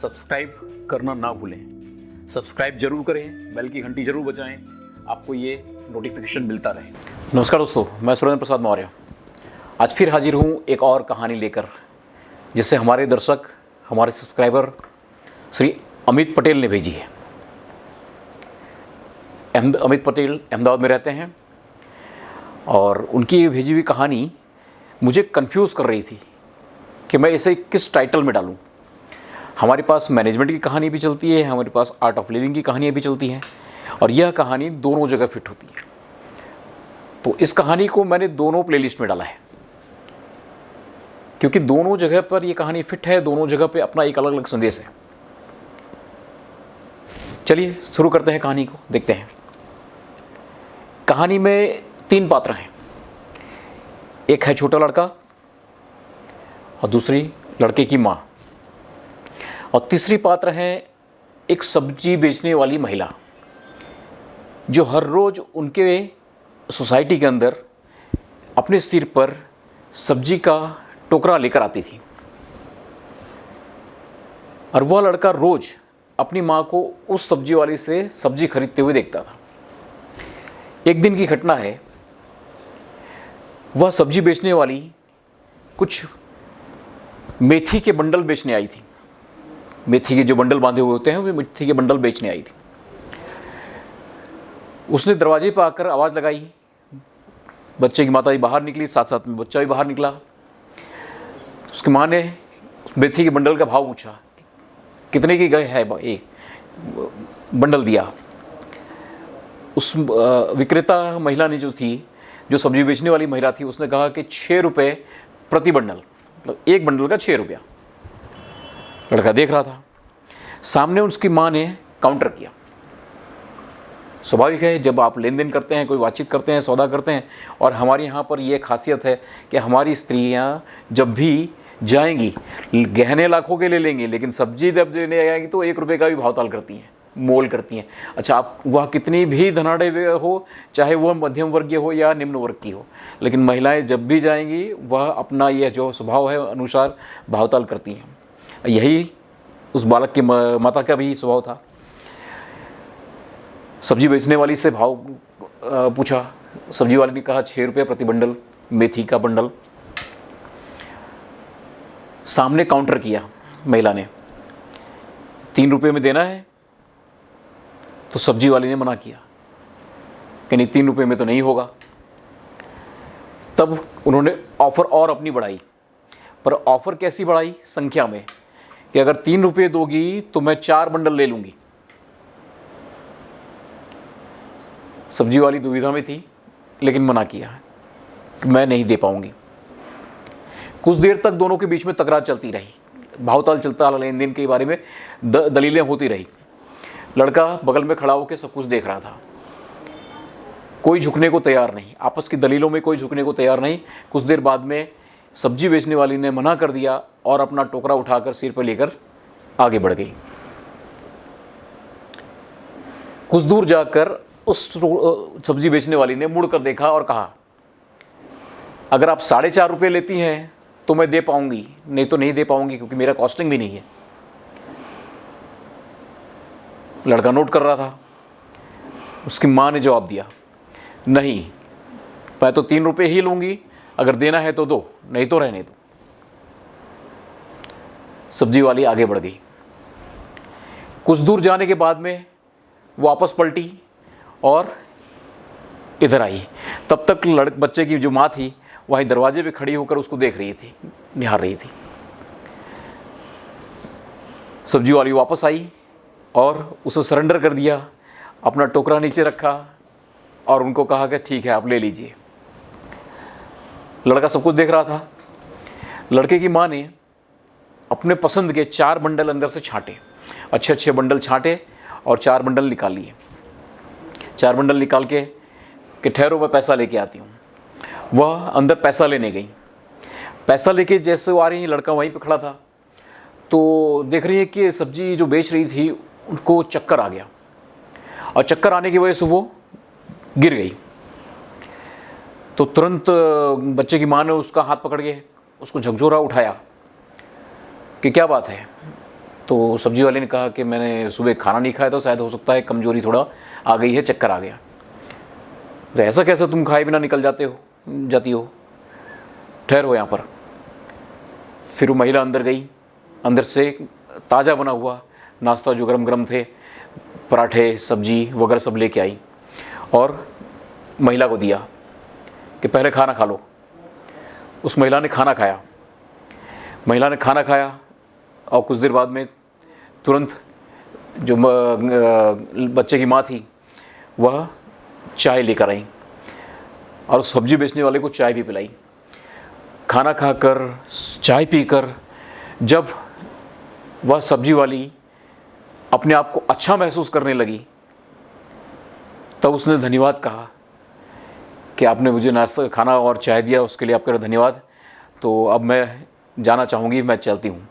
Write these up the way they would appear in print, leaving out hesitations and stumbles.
Subscribe करना ना भूलें। सब्सक्राइब जरूर करें, बेल की घंटी जरूर बजाएं, आपको ये नोटिफिकेशन मिलता रहे। नमस्कार दोस्तों, मैं सुरेंद्र प्रसाद मौर्य आज फिर हाजिर हूँ एक और कहानी लेकर, जिससे हमारे दर्शक, हमारे सब्सक्राइबर श्री अमित पटेल ने भेजी है। अमित पटेल अहमदाबाद में रहते हैं और उनकी भेजी हुई कहानी मुझे कंफ्यूज कर रही थी कि मैं इसे किस टाइटल में डालूं। हमारे पास मैनेजमेंट की कहानी भी चलती है, हमारे पास आर्ट ऑफ लिविंग की कहानियाँ भी चलती हैं और यह कहानी दोनों जगह फिट होती है। तो इस कहानी को मैंने दोनों प्लेलिस्ट में डाला है, क्योंकि दोनों जगह पर यह कहानी फिट है, दोनों जगह पे अपना एक अलग अलग संदेश है। चलिए शुरू करते हैं कहानी को, देखते हैं। कहानी में 3 पात्र हैं। एक है छोटा लड़का और दूसरी लड़के की माँ और तीसरी पात्र है एक सब्जी बेचने वाली महिला, जो हर रोज़ उनके सोसाइटी के अंदर अपने सिर पर सब्जी का टोकरा लेकर आती थी। और वह लड़का रोज़ अपनी माँ को उस सब्जी वाली से सब्जी खरीदते हुए देखता था। एक दिन की घटना है, वह सब्जी बेचने वाली कुछ मेथी के बंडल बेचने आई थी। मेथी के जो बंडल बांधे हुए होते हैं, वो मेथी के बंडल बेचने आई थी। उसने दरवाजे पर आकर आवाज़ लगाई। बच्चे की माता जी बाहर निकली, साथ साथ में बच्चा भी बाहर निकला। उसकी माँ ने उस मेथी के बंडल का भाव पूछा, कितने की गए है, एक बंडल दिया। उस विक्रेता महिला ने जो थी, जो सब्जी बेचने वाली महिला थी, उसने कहा कि 6 रुपये प्रति बंडल, मतलब एक बंडल का 6 रुपया। लड़का देख रहा था। सामने उसकी माँ ने काउंटर किया। स्वाभाविक है, जब आप लेन देन करते हैं, कोई बातचीत करते हैं, सौदा करते हैं, और हमारे यहाँ पर यह खासियत है कि हमारी स्त्रियाँ जब भी जाएंगी गहने लाखों के ले लेंगी, लेकिन सब्जी जब लेने आएंगी तो 1 रुपये का भी भावताल करती हैं, मोल करती हैं। अच्छा, आप वह कितनी भी धनाढ़ हो, चाहे वह मध्यम वर्गीय हो या निम्न वर्ग की हो, लेकिन महिलाएं जब भी जाएंगी वह अपना यह जो स्वभाव है अनुसार भावताल करती हैं। यही उस बालक की माता का भी स्वभाव था। सब्जी बेचने वाली से भाव पूछा। सब्जी वाले ने कहा 6 रुपये प्रति बंडल मेथी का बंडल। सामने काउंटर किया महिला ने, 3 रुपये में देना है। तो सब्जी वाले ने मना किया कि नहीं, 3 रुपये में तो नहीं होगा। तब उन्होंने ऑफ़र और अपनी बढ़ाई, पर ऑफ़र कैसी बढ़ाई? संख्या में, कि अगर 3 रुपये दोगी तो मैं 4 बंडल ले लूँगी। सब्जी वाली दुविधा में थी, लेकिन मना किया कि मैं नहीं दे पाऊँगी। कुछ देर तक दोनों के बीच में तकरार चलती रही, भावताल चलता रहा, लेन देन के बारे में दलीलें होती रही। लड़का बगल में खड़ा होकर सब कुछ देख रहा था, कोई झुकने को तैयार नहीं, आपस की दलीलों में कोई झुकने को तैयार नहीं। कुछ देर बाद में सब्जी बेचने वाली ने मना कर दिया और अपना टोकरा उठाकर सिर पर लेकर आगे बढ़ गई। कुछ दूर जाकर उस सब्जी बेचने वाली ने मुड़कर देखा और कहा, अगर आप 4.5 रुपये लेती हैं तो मैं दे पाऊंगी, नहीं तो नहीं दे पाऊंगी, क्योंकि मेरा कॉस्टिंग भी नहीं है। लड़का नोट कर रहा था। उसकी माँ ने जवाब दिया, नहीं, मैं तो 3 रुपये ही लूँगी, अगर देना है तो दो, नहीं तो रहने दो। सब्जी वाली आगे बढ़ गई। कुछ दूर जाने के बाद में वापस पलटी और इधर आई। तब तक बच्चे की जो माँ थी वहीं दरवाजे पे खड़ी होकर उसको देख रही थी, निहार रही थी। सब्जी वाली वापस आई और उसे सरेंडर कर दिया, अपना टोकरा नीचे रखा और उनको कहा कि ठीक है, आप ले लीजिए। लड़का सब कुछ देख रहा था। लड़के की माँ ने अपने पसंद के 4 बंडल अंदर से छांटे, अच्छे अच्छे बंडल छांटे और 4 बंडल निकाल लिए। 4 बंडल निकाल के कि ठहरो, मैं पैसा लेके आती हूँ। वह अंदर पैसा लेने गई। पैसा लेके जैसे वो आ रही, लड़का वहीं पे खड़ा था, तो देख रही है कि सब्जी जो बेच रही थी उनको चक्कर आ गया और चक्कर आने की वजह से वो गिर गई। तो तुरंत बच्चे की माँ ने उसका हाथ पकड़ के उसको झकझोरा उठाया कि क्या बात है। तो सब्जी वाले ने कहा कि मैंने सुबह खाना नहीं खाया, तो शायद हो सकता है कमज़ोरी थोड़ा आ गई है, चक्कर आ गया। तो ऐसा कैसे तुम खाए बिना निकल जाती हो, ठहरो यहाँ पर। फिर वो महिला अंदर गई, अंदर से ताज़ा बना हुआ नाश्ता जो गरम गरम थे, पराठे सब्जी वगैरह सब लेके आई और महिला को दिया कि पहले खाना खा लो। उस महिला ने खाना खाया। महिला ने खाना खाया और कुछ देर बाद में तुरंत जो बच्चे की माँ थी वह चाय लेकर आई और उस सब्जी बेचने वाले को चाय भी पिलाई। खाना खाकर चाय पीकर जब वह सब्जी वाली अपने आप को अच्छा महसूस करने लगी, तब उसने धन्यवाद कहा कि आपने मुझे नाश्ता खाना और चाय दिया, उसके लिए आपका धन्यवाद। तो अब मैं जाना चाहूँगी, मैं चलती हूँ।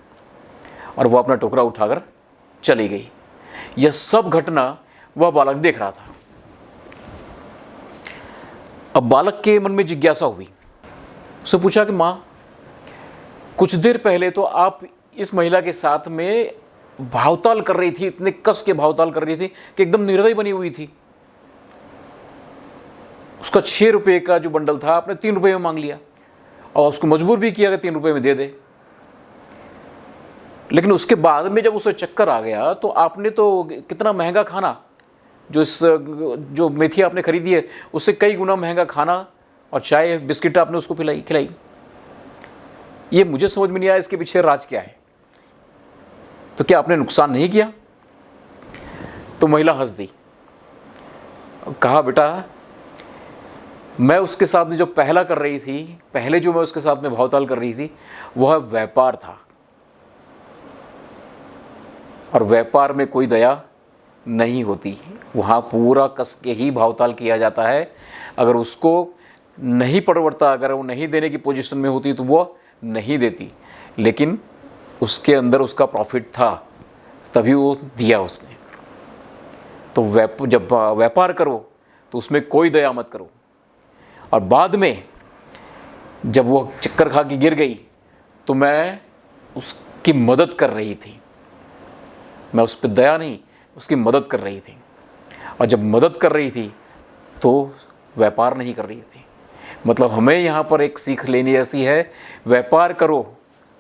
और वो अपना टोकरा उठाकर चली गई। यह सब घटना वह बालक देख रहा था। अब बालक के मन में जिज्ञासा हुई। उससे पूछा कि माँ, कुछ देर पहले तो आप इस महिला के साथ में भावताल कर रही थी, इतने कस के भावताल कर रही थी कि एकदम निर्दयी बनी हुई थी। उसका 6 रुपये का जो बंडल था आपने 3 रुपये में मांग लिया और उसको मजबूर भी किया कि 3 रुपये में दे दे। लेकिन उसके बाद में जब उसे चक्कर आ गया तो आपने तो कितना महंगा खाना, जो मेथी आपने खरीदी है उससे कई गुना महंगा खाना और चाय बिस्किट आपने उसको खिलाई। ये मुझे समझ में नहीं आया इसके पीछे राज क्या है। तो क्या आपने नुकसान नहीं किया? तो महिला हंस दी, कहा बेटा, मैं उसके साथ में जो पहले जो मैं उसके साथ में भावताल कर रही थी वह व्यापार था, और व्यापार में कोई दया नहीं होती। वहाँ पूरा कस के ही भावताल किया जाता है। अगर उसको नहीं पड़ता, अगर वो नहीं देने की पोजीशन में होती तो वो नहीं देती, लेकिन उसके अंदर उसका प्रॉफिट था तभी वो दिया उसने। तो जब व्यापार करो तो उसमें कोई दया मत करो। और बाद में जब वो चक्कर खा के गिर गई तो मैं उसकी मदद कर रही थी, मैं उस पर दया नहीं उसकी मदद कर रही थी। और जब मदद कर रही थी तो व्यापार नहीं कर रही थी। मतलब हमें यहाँ पर एक सीख लेनी ऐसी है, व्यापार करो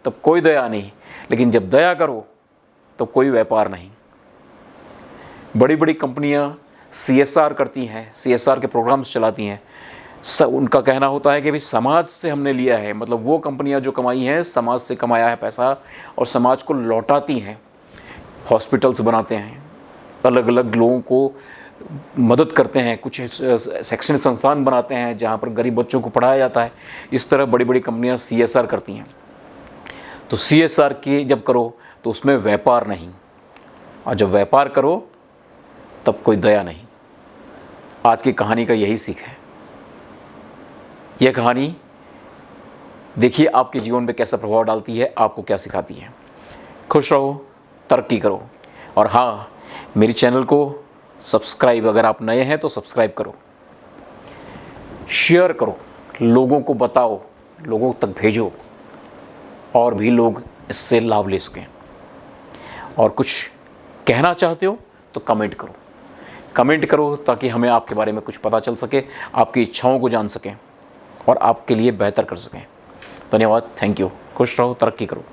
तब कोई दया नहीं, लेकिन जब दया करो तब कोई व्यापार नहीं। बड़ी बड़ी कंपनियाँ CSR करती हैं, CSR के प्रोग्राम्स चलाती हैं। उनका कहना होता है कि भाई समाज से हमने लिया है, मतलब वो कंपनियां जो कमाई हैं समाज से कमाया है पैसा और समाज को लौटाती हैं। हॉस्पिटल्स बनाते हैं, अलग अलग लोगों को मदद करते हैं, कुछ शैक्षणिक संस्थान बनाते हैं जहाँ पर गरीब बच्चों को पढ़ाया जाता है। इस तरह बड़ी बड़ी कंपनियां CSR करती हैं। तो CSR की जब करो तो उसमें व्यापार नहीं, और जब व्यापार करो तब कोई दया नहीं। आज की कहानी का यही सीख है। यह कहानी देखिए आपके जीवन में कैसा प्रभाव डालती है, आपको क्या सिखाती है। खुश रहो, तरक्की करो, और हाँ, मेरी चैनल को सब्सक्राइब, अगर आप नए हैं तो सब्सक्राइब करो, शेयर करो, लोगों को बताओ, लोगों तक भेजो, और भी लोग इससे लाभ ले सकें। और कुछ कहना चाहते हो तो कमेंट करो ताकि हमें आपके बारे में कुछ पता चल सके, आपकी इच्छाओं को जान सकें और आपके लिए बेहतर कर सकें। धन्यवाद, थैंक यू। खुश रहो, तरक्की करो।